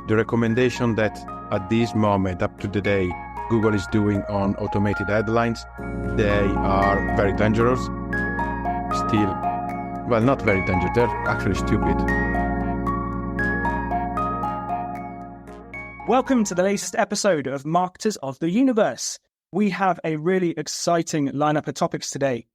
The recommendation that at this moment, up to the day, Google is doing on automated headlines, they are very dangerous. Still, well, not very dangerous, they're actually stupid. Welcome to the latest episode of Marketers of the Universe. We have a really exciting lineup of topics today.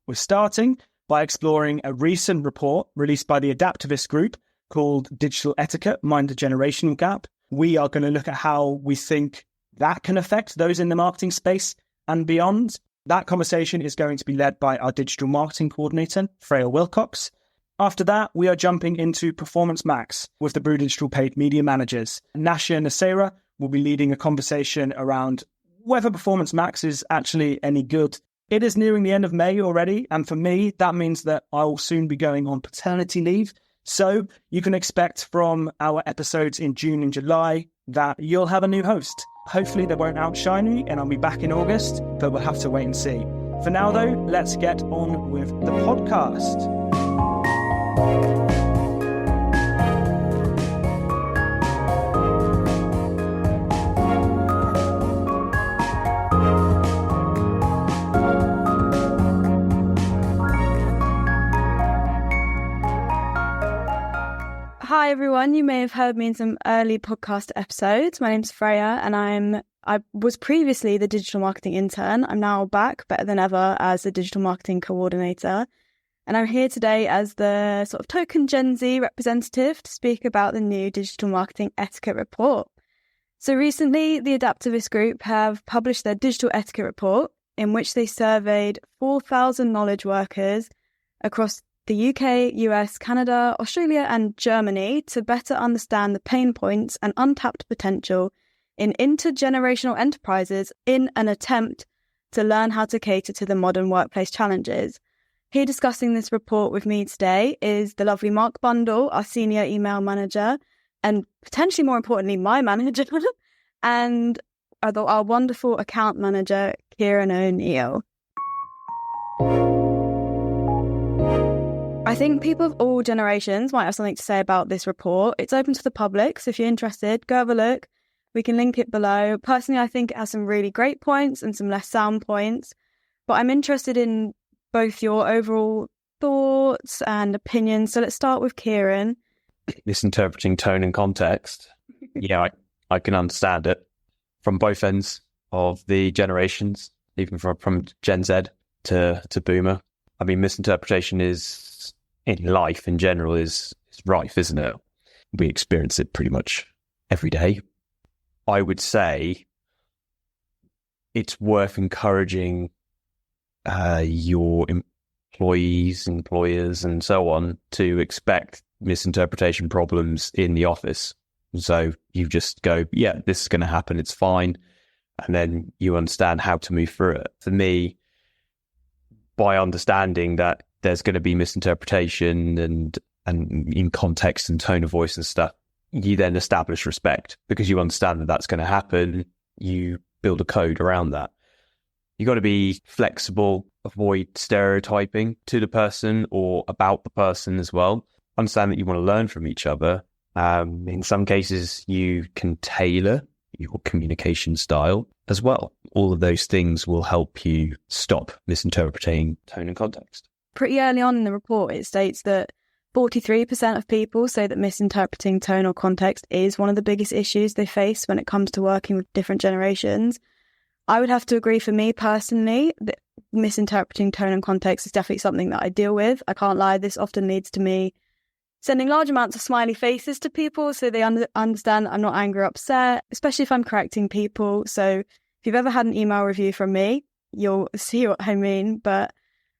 We're starting by exploring a recent report released by the Adaptavist Group called Digital Etiquette, Mind the Generational Gap. We are going to look at how we think that can affect those in the marketing space and beyond. That conversation is going to be led by our digital marketing coordinator, Fraya Willcocks. After that, we are jumping into Performance Max with the Brew Digital paid media managers. Nasya and Nasseira will be leading a conversation around whether Performance Max is actually any good. It is nearing the end of May already, and for me, that means that I will soon be going on paternity leave. So you can expect from our episodes in June and July that you'll have a new host. Hopefully they won't outshine me and I'll be back in August, but we'll have to wait and see. For now though, let's get on with the podcast. Hi everyone, you may have heard me in some early podcast episodes. My name's Fraya and I was previously the digital marketing intern. I'm now back better than ever as the digital marketing coordinator. And I'm here today as the sort of token Gen Z representative to speak about the new digital marketing etiquette report. So recently, the Adaptavist Group have published their digital etiquette report in which they surveyed 4,000 knowledge workers across the UK, US, Canada, Australia and Germany to better understand the pain points and untapped potential in intergenerational enterprises in an attempt to learn how to cater to the modern workplace challenges. Here discussing this report with me today is the lovely Mark Bundle, our senior email manager, and potentially more importantly, my manager, and our wonderful account manager, Kieran O'Neill. I think people of all generations might have something to say about this report. It's open to the public, so if you're interested, go have a look. We can link it below. Personally, I think it has some really great points and some less sound points, but I'm interested in both your overall thoughts and opinions. So let's start with Kieran. Misinterpreting tone and context. Yeah, I can understand it from both ends of the generations, even from Gen Z to Boomer. I mean, misinterpretation is in life in general is rife, isn't it? We experience it pretty much every day. I would say it's worth encouraging your employees, employers, and so on to expect misinterpretation problems in the office. So you just go, yeah, this is going to happen, it's fine. And then you understand how to move through it. For me, by understanding that there's going to be misinterpretation and in context and tone of voice and stuff, you then establish respect because you understand that that's going to happen. You build a code around that. You got to be flexible, avoid stereotyping to the person or about the person as well. Understand that you want to learn from each other. In some cases, you can tailor your communication style as well. All of those things will help you stop misinterpreting tone and context. Pretty early on in the report, it states that 43% of people say that misinterpreting tone or context is one of the biggest issues they face when it comes to working with different generations. I would have to agree for me personally that misinterpreting tone and context is definitely something that I deal with. I can't lie, this often leads to me sending large amounts of smiley faces to people so they understand that I'm not angry or upset, especially if I'm correcting people. So if you've ever had an email review from me, you'll see what I mean. But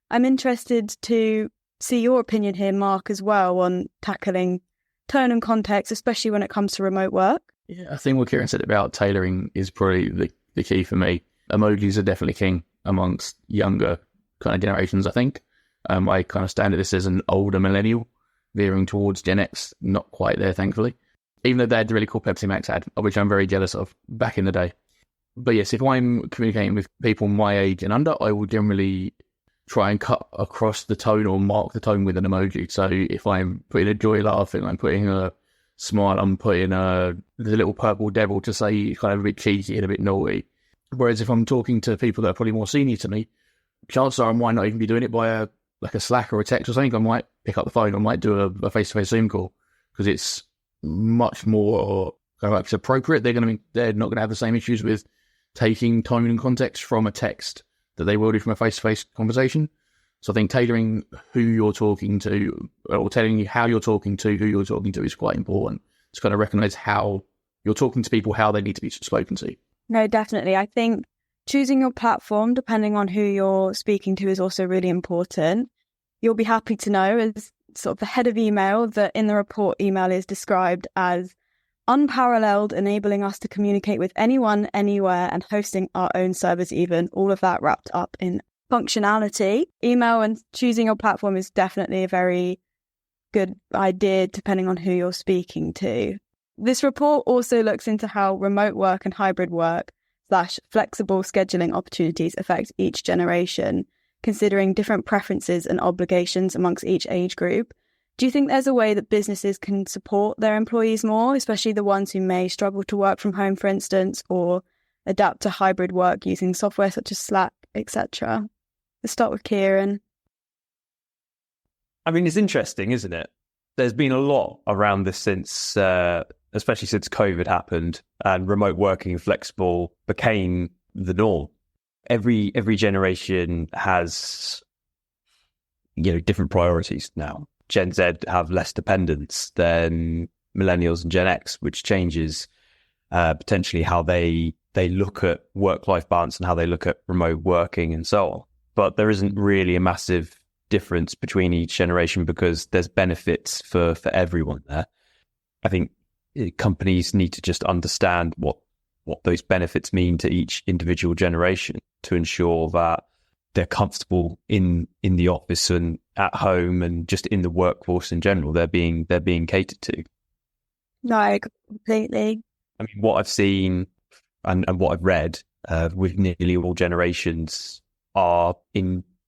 I'm interested to see your opinion here, Mark, as well on tackling tone and context, especially when it comes to remote work. Yeah, I think what Kieran said about tailoring is probably the key for me. Emojis are definitely king amongst younger kind of generations, I think. I kind of stand at this as an older millennial, veering towards Gen X, not quite there, thankfully. Even though they had the really cool Pepsi Max ad, which I'm very jealous of back in the day. But yes, if I'm communicating with people my age and under, I will generally try and cut across the tone or mark the tone with an emoji. So if I'm putting a joy laughing, I'm putting a smile and put in the little purple devil to say kind of a bit cheeky and a bit naughty. Whereas if I'm talking to people that are probably more senior to me, chances are I might not even be doing it by a Slack or a text or something. I might pick up the phone. I might do a face-to-face Zoom call because it's much more kind of appropriate. They're not going to have the same issues with taking tone and context from a text that they will do from a face-to-face conversation. So I think tailoring who you're talking to, or telling you how you're talking to who you're talking to, is quite important to kind of recognise how you're talking to people, how they need to be spoken to. No, definitely. I think choosing your platform, depending on who you're speaking to, is also really important. You'll be happy to know, as sort of the head of email, that in the report, email is described as unparalleled, enabling us to communicate with anyone, anywhere, and hosting our own servers even, all of that wrapped up in functionality. Email and choosing your platform is definitely a very good idea, depending on who you're speaking to. This report also looks into how remote work and hybrid work / flexible scheduling opportunities affect each generation, considering different preferences and obligations amongst each age group. Do you think there's a way that businesses can support their employees more, especially the ones who may struggle to work from home, for instance, or adapt to hybrid work using software such as Slack, etc.? Let's start with Kieran. I mean, it's interesting, isn't it? There's been a lot around this since, especially since COVID happened and remote working and flexible became the norm. Every generation has, different priorities now. Gen Z have less dependence than millennials and Gen X, which changes potentially how they look at work-life balance and how they look at remote working and so on. But there isn't really a massive difference between each generation because there's benefits for everyone there. I think companies need to just understand what those benefits mean to each individual generation to ensure that they're comfortable in the office and at home and just in the workforce in general. They're being catered to. No, completely. I mean, what I've seen and what I've read with nearly all generations are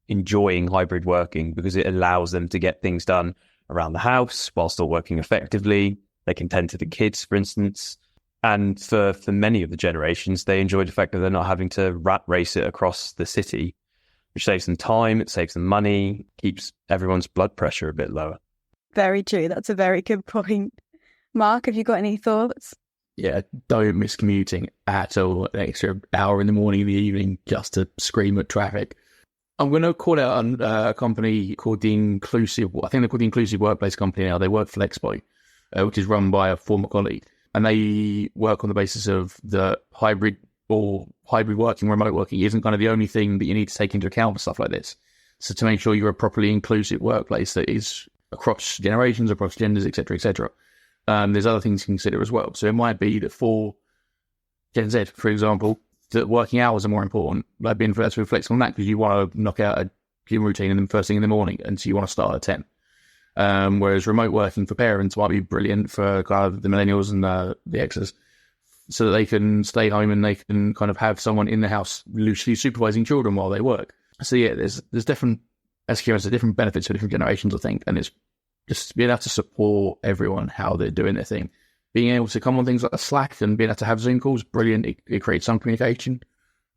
enjoying hybrid working because it allows them to get things done around the house while still working effectively. They can tend to the kids, for instance. And for many of the generations, they enjoy the fact that they're not having to rat race it across the city, which saves them time, it saves them money, keeps everyone's blood pressure a bit lower. Very true. That's a very good point. Mark, have you got any thoughts? Yeah, don't miss commuting at all. An extra hour in the morning, in the evening, just to scream at traffic. I'm going to call out a company called the Inclusive, I think they're called the Inclusive Workplace Company now. They work for Flexpo, which is run by a former colleague. And they work on the basis of the hybrid working, remote working isn't kind of the only thing that you need to take into account for stuff like this. So to make sure you're a properly inclusive workplace that is across generations, across genders, etc., etc. There's other things to consider as well. So it might be that for Gen Z, for example, that working hours are more important. Like being flexible on that because you want to knock out a gym routine in the first thing in the morning, and so you want to start at 10. Whereas remote working for parents might be brilliant for kind of the millennials and the X's, so that they can stay home and they can kind of have someone in the house loosely supervising children while they work. So yeah, there's different SQLs, different benefits for different generations, I think, and it's just being able to support everyone how they're doing their thing. Being able to come on things like a Slack and being able to have Zoom calls, brilliant. It creates some communication.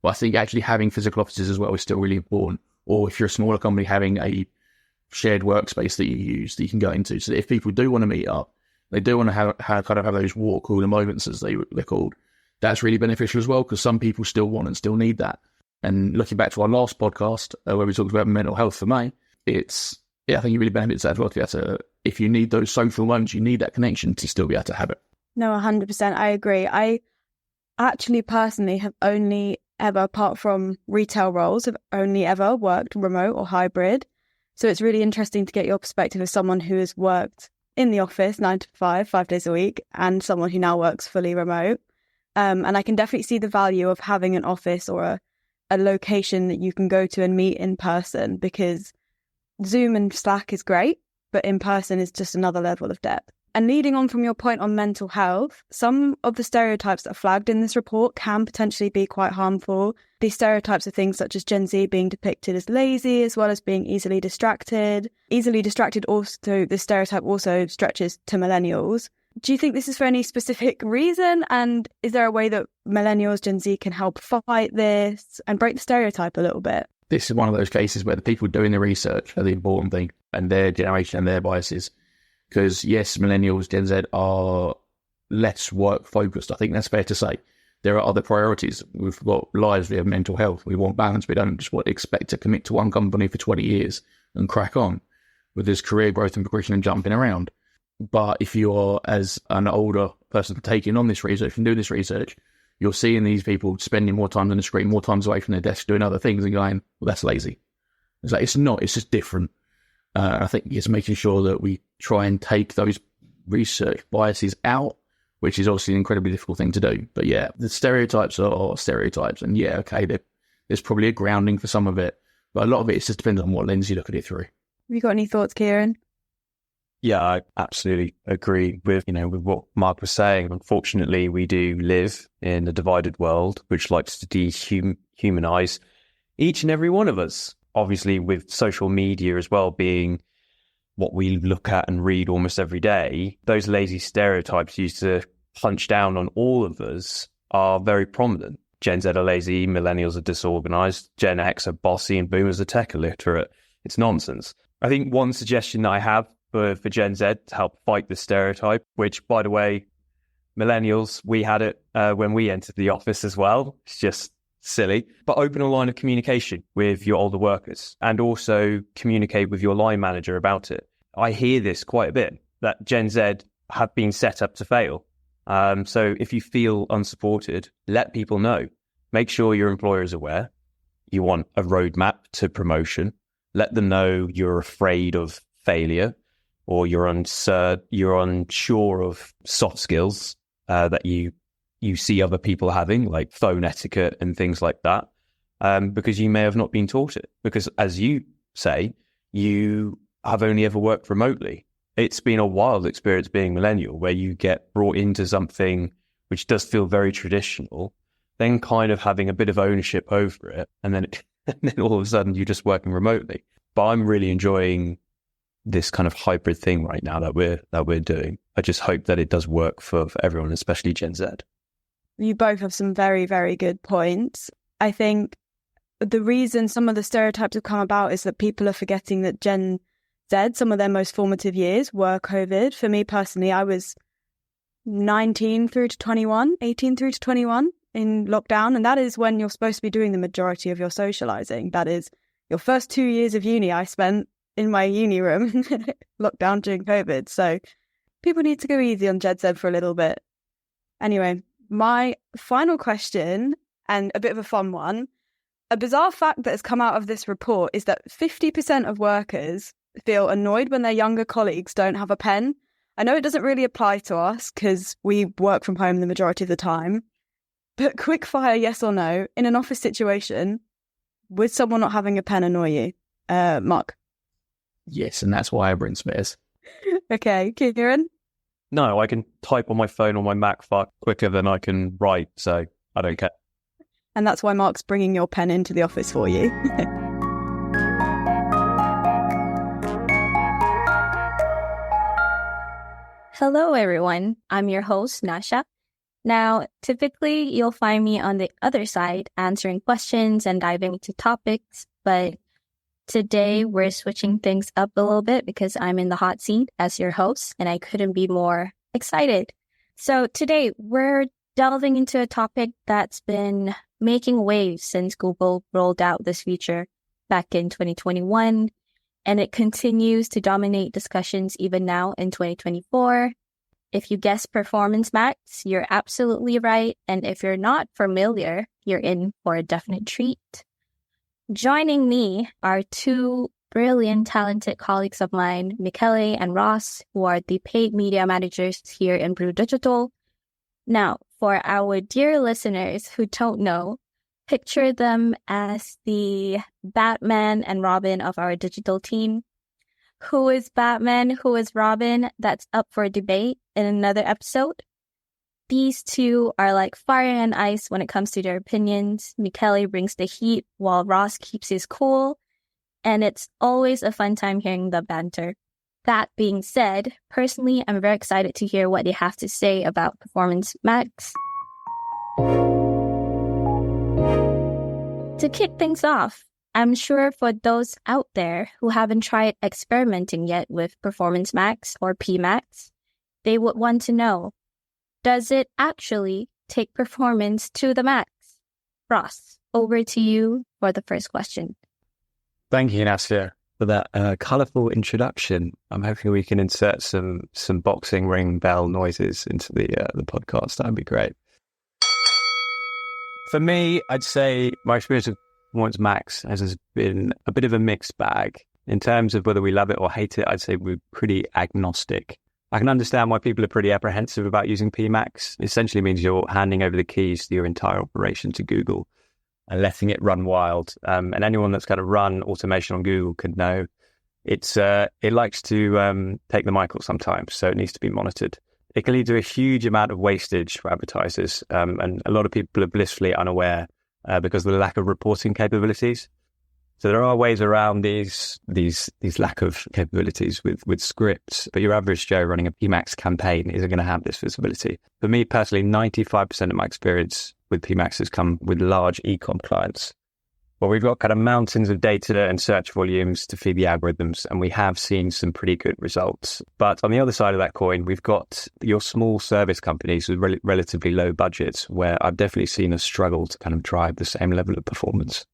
But I think actually having physical offices as well is still really important. Or if you're a smaller company, having a shared workspace that you use that you can go into. So that if people do want to meet up, they do want to have those water cooler moments, as they're called. That's really beneficial as well because some people still want and still need that. And looking back to our last podcast where we talked about mental health for May, I think it really benefits that as well. If you need those social moments, you need that connection to still be able to have it. No, 100%. I agree. I actually personally have only ever, apart from retail roles, have only ever worked remote or hybrid. So it's really interesting to get your perspective as someone who has worked in the office 9 to 5 days a week, and someone who now works fully remote. And I can definitely see the value of having an office or a location that you can go to and meet in person, because Zoom and Slack is great, but in person is just another level of depth. And leading on from your point on mental health, some of the stereotypes that are flagged in this report can potentially be quite harmful. These stereotypes are things such as Gen Z being depicted as lazy, as well as being easily distracted. Easily distracted also, this stereotype also stretches to millennials. Do you think this is for any specific reason? And is there a way that millennials, Gen Z can help fight this and break the stereotype a little bit? This is one of those cases where the people doing the research are the important thing, and their generation and their biases. Because yes, millennials, Gen Z are less work focused. I think that's fair to say. There are other priorities. We've got lives, we have mental health, we want balance. We don't just expect to commit to one company for 20 years and crack on with this career growth and progression and jumping around. But if you are, as an older person taking on this research and doing this research, you're seeing these people spending more time on the screen, more times away from their desk, doing other things and going, well, that's lazy. It's like, it's not, it's just different. I think it's making sure that we try and take those research biases out, which is obviously an incredibly difficult thing to do. But yeah, the stereotypes are stereotypes. And yeah, okay, there's probably a grounding for some of it. But a lot of it just depends on what lens you look at it through. Have you got any thoughts, Kieran? Yeah, I absolutely agree with with what Mark was saying. Unfortunately, we do live in a divided world which likes to dehumanize each and every one of us. Obviously, with social media as well being what we look at and read almost every day, those lazy stereotypes used to punch down on all of us are very prominent. Gen Z are lazy, millennials are disorganized, Gen X are bossy, and boomers are tech illiterate. It's nonsense. I think one suggestion that I have for Gen Z to help fight the stereotype, which, by the way, millennials, we had it when we entered the office as well. It's just silly. But open a line of communication with your older workers and also communicate with your line manager about it. I hear this quite a bit, that Gen Z have been set up to fail. So if you feel unsupported, let people know. Make sure your employer is aware. You want a roadmap to promotion. Let them know you're afraid of failure, or you're unsure of soft skills that you see other people having, like phone etiquette and things like that, because you may have not been taught it. Because as you say, you have only ever worked remotely. It's been a wild experience being millennial, where you get brought into something which does feel very traditional, then kind of having a bit of ownership over it, and then all of a sudden you're just working remotely. But I'm really enjoying this kind of hybrid thing right now that we're doing. I just hope that it does work for everyone, especially Gen Z. You both have some very, very good points. I think the reason some of the stereotypes have come about is that people are forgetting that Gen Z, some of their most formative years were COVID. For me personally, I was 18 through to 21 in lockdown. And that is when you're supposed to be doing the majority of your socializing. That is your first 2 years of uni I spent in my uni room, locked down during COVID. So people need to go easy on Gen Z for a little bit. Anyway, my final question, and a bit of a fun one. A bizarre fact that has come out of this report is that 50% of workers feel annoyed when their younger colleagues don't have a pen. I know it doesn't really apply to us because we work from home the majority of the time, but quick fire, yes or no, in an office situation, would someone not having a pen annoy you? Mark? Yes, and that's why I bring spares. Okay, Kieran? No, I can type on my phone or my Mac far quicker than I can write, so I don't care. And that's why Mark's bringing your pen into the office for you. Hello, everyone. I'm your host, Nasya. Now, typically, you'll find me on the other side answering questions and diving into topics, but today we're switching things up a little bit because I'm in the hot seat as your host, and I couldn't be more excited. So today we're delving into a topic that's been making waves since Google rolled out this feature back in 2021, and it continues to dominate discussions even now in 2024. If you guessed Performance Max, you're absolutely right. And if you're not familiar, you're in for a definite treat. Joining me are two brilliant, talented colleagues of mine, Michele and Ross, who are the paid media managers here in Brew Digital. Now, for our dear listeners who don't know, picture them as the Batman and Robin of our digital team. Who is Batman? Who is Robin? That's up for debate in another episode. These two are like fire and ice when it comes to their opinions. Michele brings the heat while Ross keeps his cool. And it's always a fun time hearing the banter. that being said, personally, I'm very excited to hear what they have to say about Performance Max. To kick things off, I'm sure for those out there who haven't tried experimenting yet with Performance Max or PMax, they would want to know, does it actually take performance to the max? Ross, over to you for the first question. Thank you, Nasya, for that colourful introduction. I'm hoping we can insert some boxing ring bell noises into the podcast. That'd be great. For me, I'd say my experience of Performance Max has been a bit of a mixed bag. In terms of whether we love it or hate it, I'd say we're pretty agnostic. I can understand why people are pretty apprehensive about using PMax. It essentially means you're handing over the keys to your entire operation to Google and letting it run wild. And anyone that's kind of run automation on Google could know it likes to take the Michael sometimes, so it needs to be monitored. It can lead to a huge amount of wastage for advertisers, and a lot of people are blissfully unaware because of the lack of reporting capabilities. So there are ways around these lack of capabilities with scripts, but your average Joe running a PMax campaign isn't going to have this visibility. For me personally, 95% of my experience with PMax has come with large e-com clients. Well, we've got kind of mountains of data and search volumes to feed the algorithms, and we have seen some pretty good results. But on the other side of that coin, we've got your small service companies with relatively low budgets, where I've definitely seen a struggle to kind of drive the same level of performance.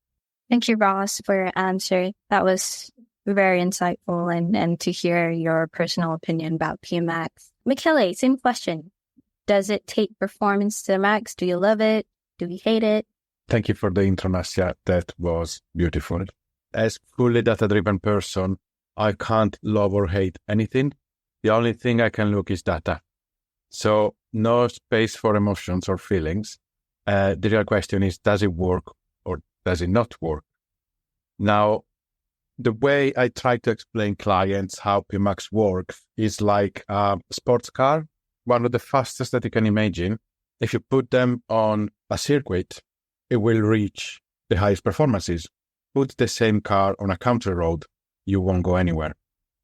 Thank you, Ross, for your answer. That was very insightful and to hear your personal opinion about PMax. Michele, same question. Does it take performance to the max? Do you love it? Do you hate it? Thank you for the intro, Nasya. That was beautiful. As fully data-driven person, I can't love or hate anything. The only thing I can look is data. So no space for emotions or feelings. The real question is, does it work or does it not work? Now, the way I try to explain clients how PMax works is like a sports car, one of the fastest that you can imagine. If you put them on a circuit, it will reach the highest performances. Put the same car on a country road, you won't go anywhere.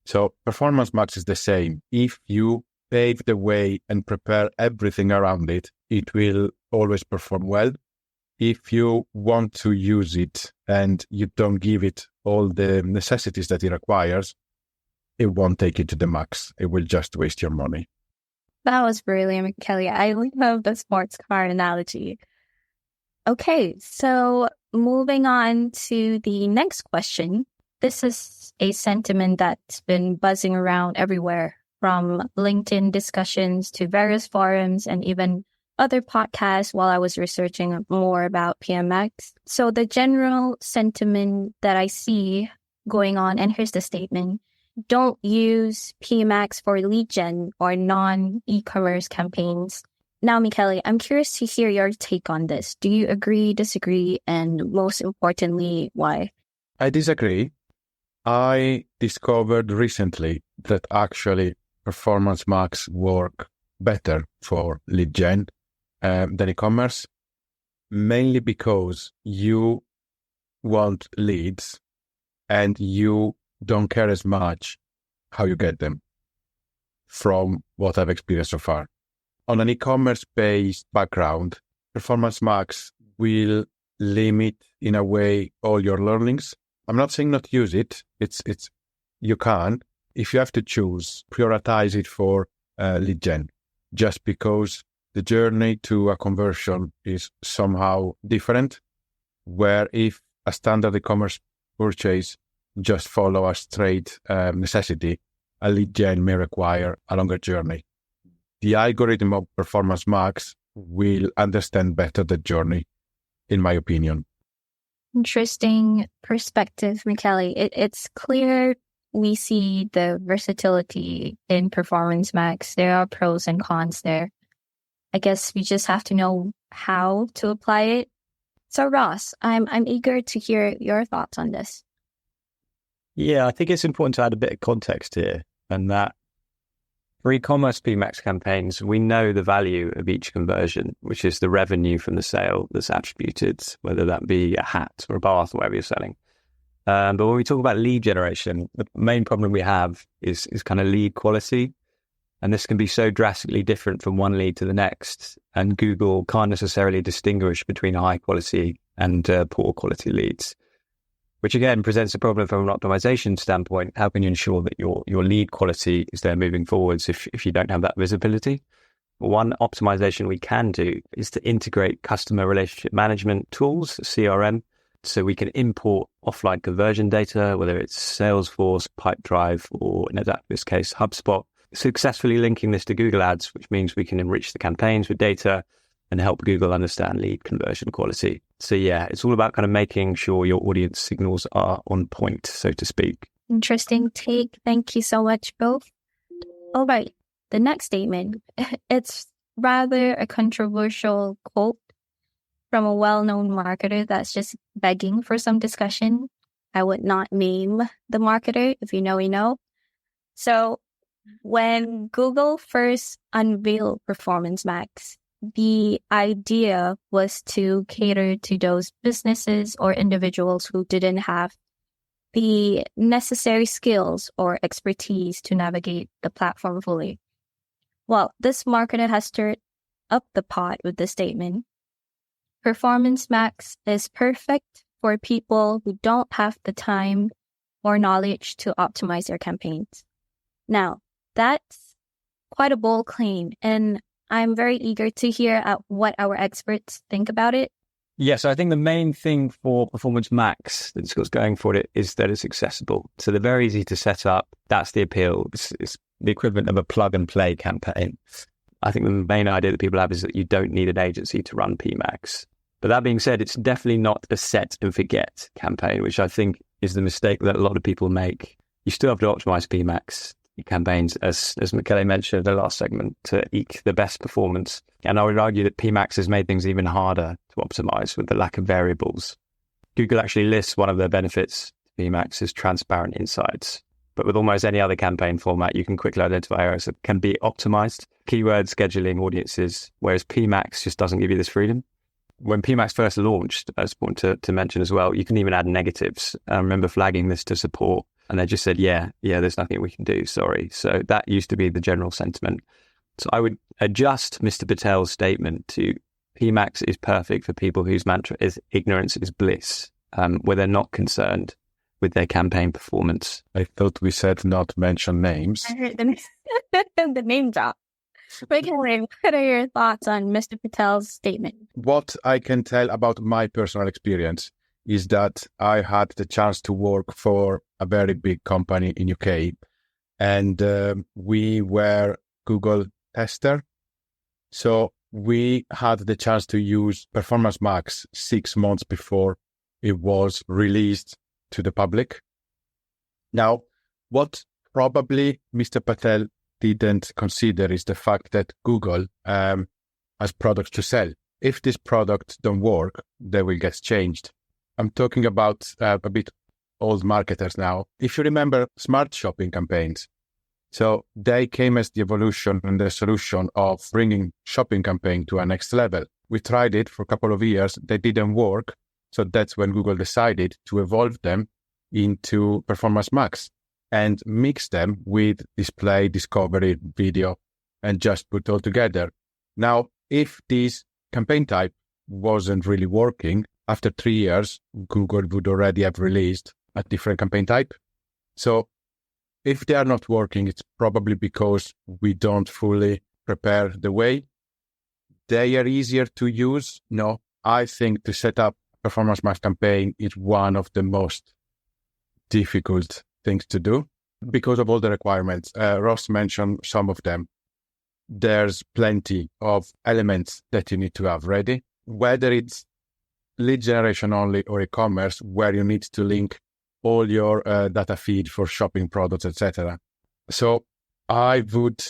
So Performance Max is the same. If you pave the way and prepare everything around it, it will always perform well. If you want to use it and you don't give it all the necessities that it requires, it won't take it to the max. It will just waste your money. That was brilliant, Michele. I love the sports car analogy. Okay, so moving on to the next question. This is a sentiment that's been buzzing around everywhere, from LinkedIn discussions to various forums and even other podcasts while I was researching more about PMax. So the general sentiment that I see going on, and here's the statement: don't use PMax for lead gen or non-e-commerce campaigns. Now, Michele, I'm curious to hear your take on this. Do you agree, disagree, and most importantly, why? I disagree. I discovered recently that actually Performance Max work better for lead gen than e-commerce, mainly because you want leads and you don't care as much how you get them, from what I've experienced so far. On an e-commerce based background, Performance Max will limit in a way all your learnings. I'm not saying not use it. It's you can. If you have to choose, prioritize it for lead gen, just because the journey to a conversion is somehow different, where if a standard e-commerce purchase just follow a straight necessity, a lead gen may require a longer journey. The algorithm of Performance Max will understand better the journey, in my opinion. Interesting perspective, Michele. It's clear we see the versatility in Performance Max. There are pros and cons there. I guess we just have to know how to apply it. So Ross, I'm eager to hear your thoughts on this. Yeah, I think it's important to add a bit of context here, and that for e-commerce PMax campaigns, we know the value of each conversion, which is the revenue from the sale that's attributed, whether that be a hat or a bath or whatever you're selling. But when we talk about lead generation, the main problem we have is kind of lead quality. And this can be so drastically different from one lead to the next. And Google can't necessarily distinguish between high quality and poor quality leads, which again presents a problem from an optimization standpoint. How can you ensure that your lead quality is there moving forwards if you don't have that visibility? One optimization we can do is to integrate customer relationship management tools, CRM, so we can import offline conversion data, whether it's Salesforce, Pipedrive, or in Adaptavist case, HubSpot, successfully linking this to Google Ads, which means we can enrich the campaigns with data and help Google understand lead conversion quality. So yeah, it's all about kind of making sure your audience signals are on point, so to speak. Interesting take. Thank you so much, both. All right. The next statement, it's rather a controversial quote from a well-known marketer that's just begging for some discussion. I would not name the marketer. If you know, you know. So when Google first unveiled Performance Max, the idea was to cater to those businesses or individuals who didn't have the necessary skills or expertise to navigate the platform fully. Well, this marketer has stirred up the pot with the statement, Performance Max is perfect for people who don't have the time or knowledge to optimize their campaigns. Now, that's quite a bold claim, and I'm very eager to hear what our experts think about it. Yes, I think the main thing for Performance Max that's got going for it is that it's accessible. So they're very easy to set up. That's the appeal. It's the equivalent of a plug and play campaign. I think the main idea that people have is that you don't need an agency to run PMax. But that being said, it's definitely not a set and forget campaign, which I think is the mistake that a lot of people make. You still have to optimize PMax campaigns, as Michele mentioned in the last segment, to eke the best performance. And I would argue that PMax has made things even harder to optimize with the lack of variables. Google actually lists one of their benefits to PMax as transparent insights. But with almost any other campaign format, you can quickly identify areas that can be optimized, keyword scheduling, audiences, whereas PMax just doesn't give you this freedom. When PMax first launched, I just want to mention as well, you can even add negatives. I remember flagging this to support, and they just said, yeah, there's nothing we can do, sorry. So that used to be the general sentiment. So I would adjust Mr. Patel's statement to PMax is perfect for people whose mantra is ignorance is bliss, where they're not concerned with their campaign performance. I thought we said not mention names. I heard the name drop. Michele, what are your thoughts on Mr. Patel's statement? What I can tell about my personal experience is that I had the chance to work for a very big company in UK, and we were Google tester. So we had the chance to use Performance Max 6 months before it was released to the public. Now, what probably Mr. Patel didn't consider is the fact that Google has products to sell. If these products don't work, they will get changed. I'm talking about a bit old marketers now. If you remember smart shopping campaigns, so they came as the evolution and the solution of bringing shopping campaign to a next level. We tried it for a couple of years. They didn't work. So that's when Google decided to evolve them into Performance Max and mix them with display, discovery, video, and just put all together. Now, if this campaign type wasn't really working, after 3 years, Google would already have released a different campaign type. So if they are not working, it's probably because we don't fully prepare the way. They are easier to use. No, I think to set up Performance Max campaign is one of the most difficult things to do because of all the requirements. Ross mentioned some of them. There's plenty of elements that you need to have ready, whether it's lead generation only or e-commerce, where you need to link all your data feed for shopping products, etc. So I would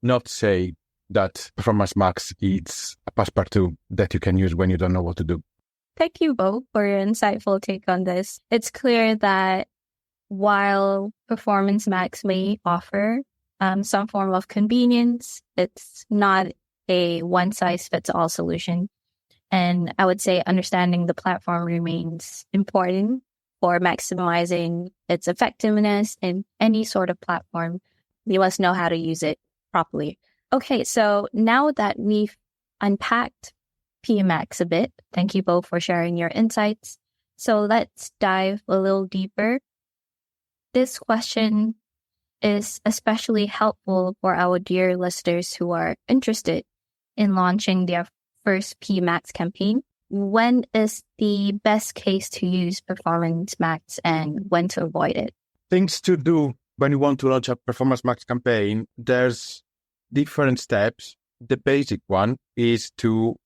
not say that Performance Max is a passepartout that you can use when you don't know what to do. Thank you both for your insightful take on this. It's clear that while Performance Max may offer some form of convenience, it's not a one-size-fits-all solution. And I would say understanding the platform remains important for maximizing its effectiveness in any sort of platform. You must know how to use it properly. Okay, so now that we've unpacked PMax a bit, thank you both for sharing your insights. So let's dive a little deeper. This question is especially helpful for our dear listeners who are interested in launching their first PMax campaign. When is the best case to use Performance Max and when to avoid it? Things to do when you want to launch a Performance Max campaign, there's different steps. The basic one is to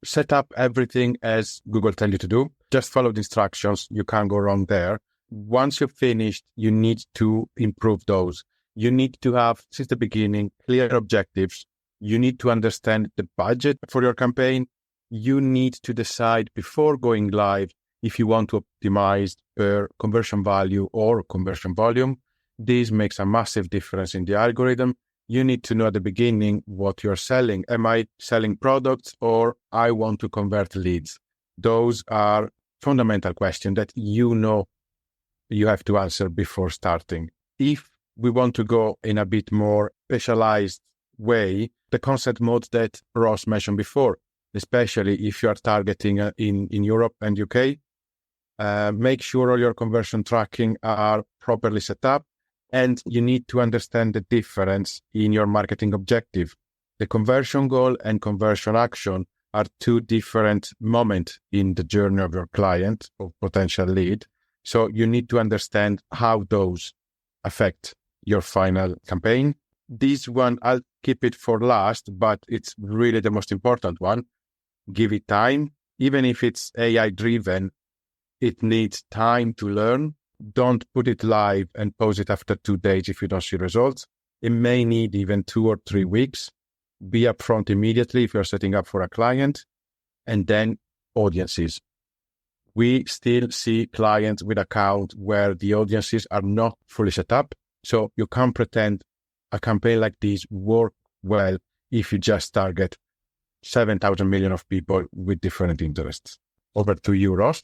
set up everything as Google tells you to do. Just follow the instructions. You can't go wrong there. Once you've finished, you need to improve those. You need to have, since the beginning, clear objectives. You need to understand the budget for your campaign. You need to decide before going live if you want to optimize per conversion value or conversion volume. This makes a massive difference in the algorithm. You need to know at the beginning what you're selling. Am I selling products or I want to convert leads? Those are fundamental questions that you know you have to answer before starting. If we want to go in a bit more specialized way, the concept modes that Ross mentioned before, especially if you are targeting in Europe and UK, make sure all your conversion tracking are properly set up. And you need to understand the difference in your marketing objective. The conversion goal and conversion action are two different moments in the journey of your client or potential lead. So you need to understand how those affect your final campaign. This one, I'll keep it for last, but it's really the most important one. Give it time. Even if it's AI driven, it needs time to learn. Don't put it live and post it after 2 days if you don't see results. It may need even 2 or 3 weeks. Be upfront immediately if you're setting up for a client. And then audiences. We still see clients with accounts where the audiences are not fully set up. So you can't pretend a campaign like this work well if you just target 7,000 million of people with different interests. Over to you, Ross.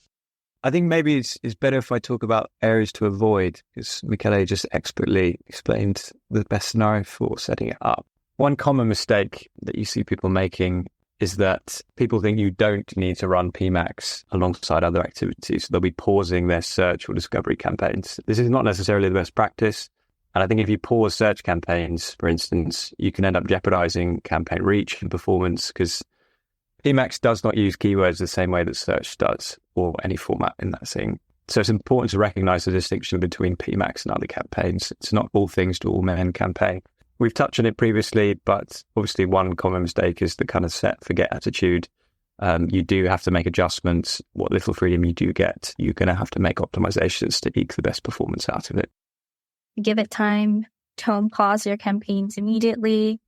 I think maybe it's better if I talk about areas to avoid, because Michele just expertly explained the best scenario for setting it up. One common mistake that you see people making is that people think you don't need to run PMax alongside other activities. So they'll be pausing their search or discovery campaigns. This is not necessarily the best practice. And I think if you pause search campaigns, for instance, you can end up jeopardizing campaign reach and performance because PMax does not use keywords the same way that search does, or any format in that thing. So it's important to recognize the distinction between PMax and other campaigns. It's not all things to all men campaign. We've touched on it previously, but obviously one common mistake is the kind of set forget attitude. You do have to make adjustments. What little freedom you do get, you're going to have to make optimizations to eke the best performance out of it. Give it time. Don't pause your campaigns immediately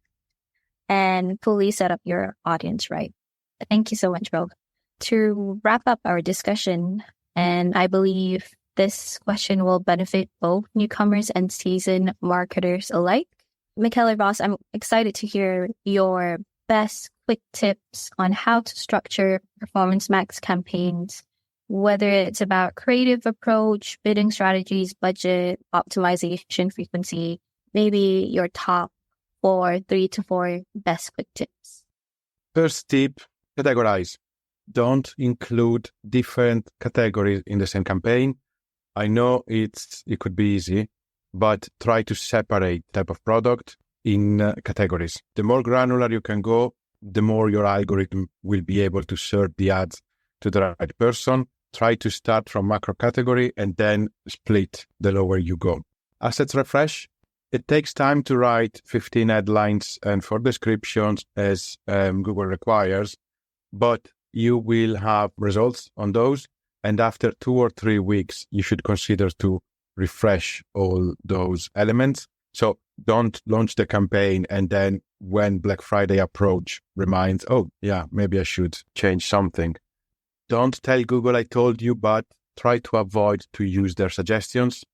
and fully set up your audience right. Thank you so much, Rob. To wrap up our discussion, and I believe this question will benefit both newcomers and seasoned marketers alike. Michele, Ross, I'm excited to hear your best quick tips on how to structure Performance Max campaigns, whether it's about creative approach, bidding strategies, budget, optimization, frequency, maybe your top 3 to 4 best quick tips. First tip, categorize. Don't include different categories in the same campaign. I know it could be easy, but try to separate type of product in categories. The more granular you can go, the more your algorithm will be able to serve the ads to the right person. Try to start from macro category and then split the lower you go. Assets refresh. It takes time to write 15 headlines and 4 descriptions as Google requires, but you will have results on those. And after 2 or 3 weeks, you should consider to refresh all those elements. So don't launch the campaign and then when Black Friday approach reminds, oh yeah, maybe I should change something. Don't tell Google I told you, but try to avoid to use their suggestions.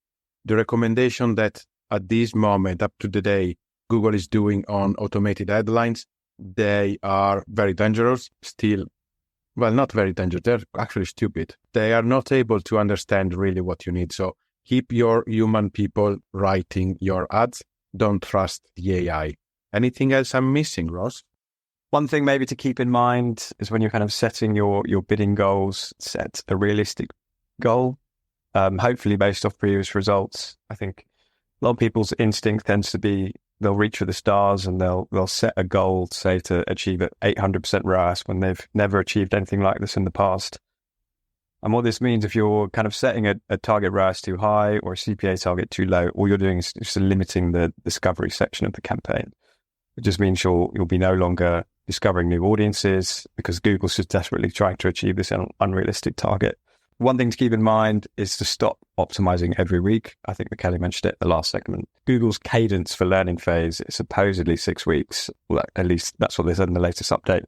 The recommendation that at this moment, up to the day, Google is doing on automated headlines, they are very dangerous. Still, well, not very dangerous. They're actually stupid. They are not able to understand really what you need. So keep your human people writing your ads. Don't trust the AI. Anything else I'm missing, Ross? One thing maybe to keep in mind is when you're kind of setting your bidding goals, set a realistic goal, hopefully based off previous results. I think a lot of people's instinct tends to be they'll reach for the stars and they'll set a goal, say, to achieve an 800% ROAS when they've never achieved anything like this in the past. And what this means, if you're kind of setting a target ROAS too high or a CPA target too low, all you're doing is just limiting the discovery section of the campaign. It just means you'll be no longer discovering new audiences because Google's just desperately trying to achieve this unrealistic target. One thing to keep in mind is to stop optimizing every week. I think Kelly mentioned it in the last segment. Google's cadence for learning phase is supposedly 6 weeks. Well, at least that's what they said in the latest update.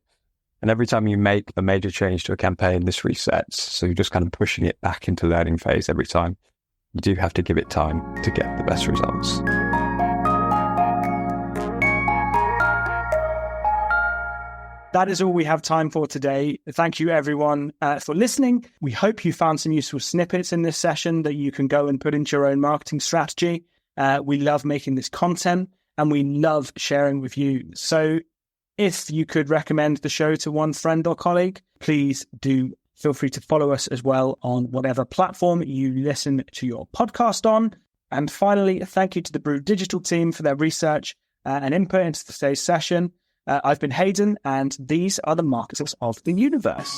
And every time you make a major change to a campaign, this resets. So you're just kind of pushing it back into learning phase every time. You do have to give it time to get the best results. That is all we have time for today. Thank you, everyone, for listening. We hope you found some useful snippets in this session that you can go and put into your own marketing strategy. We love making this content and we love sharing with you. So if you could recommend the show to one friend or colleague, please do feel free to follow us as well on whatever platform you listen to your podcast on. And finally, thank you to the Brew Digital team for their research and input into today's session. I've been Haydn, and these are the marketers of the universe.